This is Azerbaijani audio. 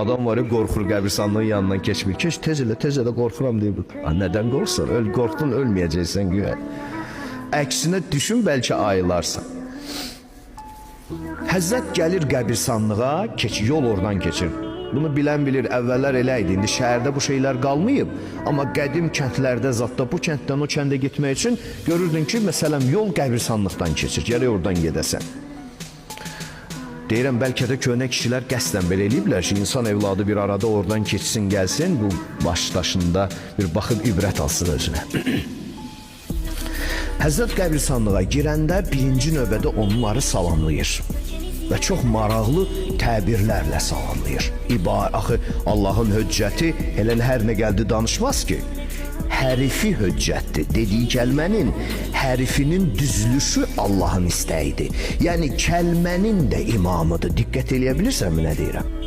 Adam var ya, qorxur, qəbristanlığın yanından keçmir. Keç tez elə qorxuram deyib. Nədən qorxsan? Qorxdun, ölməyəcəksən güya. Əksinə düşün, bəlkə ayılarsan. Həzrət gəlir qəbristanlığa, yol oradan keçir. Bunu bilən bilir, əvvəllər elə idi. İndi şəhərdə bu şeylər qalmayıb. Amma qədim kəndlərdə, zətdə bu kənddən o kəndə getmək üçün görürdün ki, məsələn, yol qəbristanlıqdan keçir. Gərək oradan gedəsən. Deyirəm, bəlkə də köhnə kişilər qəsdən belə eləyiblər ki, insan evladı bir arada oradan keçsin, gəlsin, bu başdaşında bir baxıb ibrət alsın özünə. Həzrət qəbristanlığa girəndə birinci növbədə onları salamlayır və çox maraqlı təbirlərlə salamlayır. Axı Allahın höccəti elə hər nə gəldi danışmaz ki. Hərifi höccətdir. Dediyi kəlmənin hərifinin düzülüşü Allahın istəyidir. Yəni kəlmənin də imamıdır. Diqqət eləyə bilirsən mi nə deyirəm?